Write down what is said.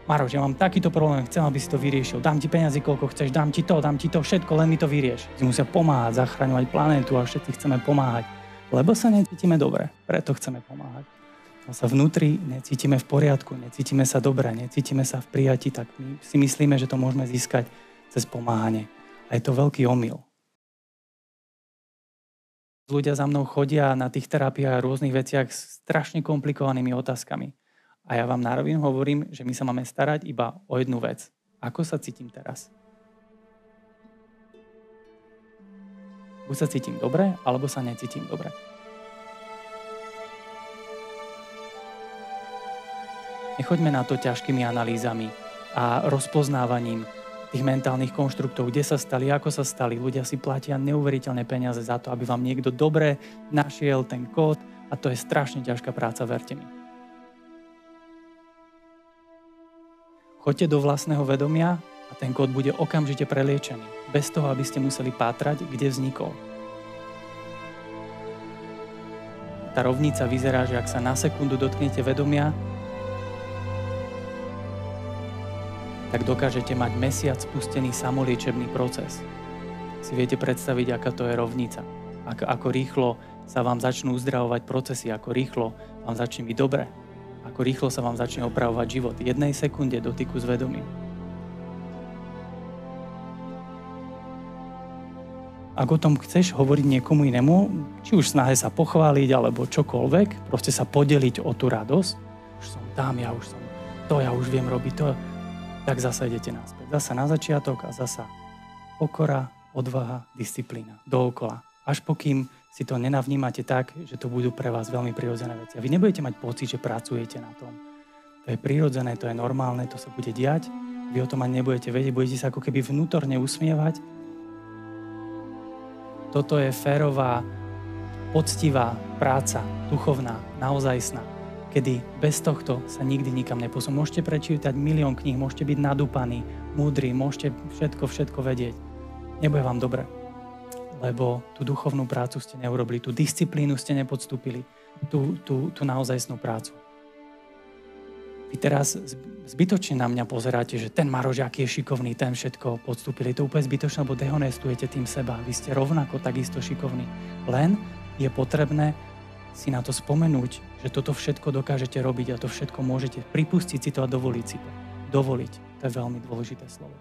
Maroš, ja mám takýto problém, chcem, aby si to vyriešil. Dám ti peniazy, koľko chceš, dám ti to, všetko, len mi to vyrieš. Si musia pomáhať, zachraňovať planétu a všetci chceme pomáhať. Lebo sa necítime dobre, preto chceme pomáhať. A sa vnútri necítime v poriadku, necítime sa dobre, necítime sa v prijati, tak my si myslíme, že to môžeme získať cez pomáhanie. A je to veľký omyl. Ľudia za mnou chodia na tých terapiách a rôznych veciach s strašne komplikovanými otázkami. A ja vám na rovinu hovorím, že my sa máme starať iba o jednu vec. Ako sa cítim teraz? Buď sa cítim dobre, alebo sa necítim dobre. Nechoďme na to ťažkými analýzami a rozpoznávaním tých mentálnych konštruktov, kde sa stali, ako sa stali. Ľudia si platia neuveriteľné peniaze za to, aby vám niekto dobre našiel ten kód a to je strašne ťažká práca, verte mi. Choďte do vlastného vedomia a ten kód bude okamžite preliečený, bez toho, aby ste museli pátrať, kde vznikol. Tá rovnica vyzerá, že ak sa na sekundu dotknete vedomia, tak dokážete mať mesiac spustený samoliečebný proces. Si viete predstaviť, aká to je rovnica. Ako rýchlo sa vám začnú uzdravovať procesy, ako rýchlo vám začne byť dobre. Ako rýchlo sa vám začne opravovať život. V 1 sekunde dotyku s vedomím. Ak o tom chceš hovoriť niekomu inému, či už snahe sa pochváliť, alebo čokoľvek, proste sa podeliť o tú radosť, už som tam, ja už som to, ja už viem robiť to, tak zasa idete naspäť. Zasa na začiatok a zasa pokora, odvaha, disciplína. Dookola. Až pokým si to nenavnímate tak, že to budú pre vás veľmi prirodzené veci. A vy nebudete mať pocit, že pracujete na tom. To je prirodzené, to je normálne, to sa bude diať. Vy o tom ani nebudete vedieť, budete sa ako keby vnútorne usmievať. Toto je férová, poctivá práca, duchovná, naozajstná, kedy bez tohto sa nikdy nikam neposunú. Môžete prečítať milión kníh, môžete byť nadúpaní, múdri, môžete všetko vedieť. Nebude vám dobre. Lebo tú duchovnú prácu ste neurobili, tú disciplínu ste nepodstúpili, tú naozajstnú prácu. Vy teraz zbytočne na mňa pozeráte, že ten Maroš, aký je šikovný, ten všetko podstúpili. Je to úplne zbytočné, lebo dehonestujete tým seba. Vy ste rovnako takisto šikovní. Len je potrebné si na to spomenúť, že toto všetko dokážete robiť a to všetko môžete pripustiť si to a dovoliť si to. Dovoliť, to je veľmi dôležité slovo.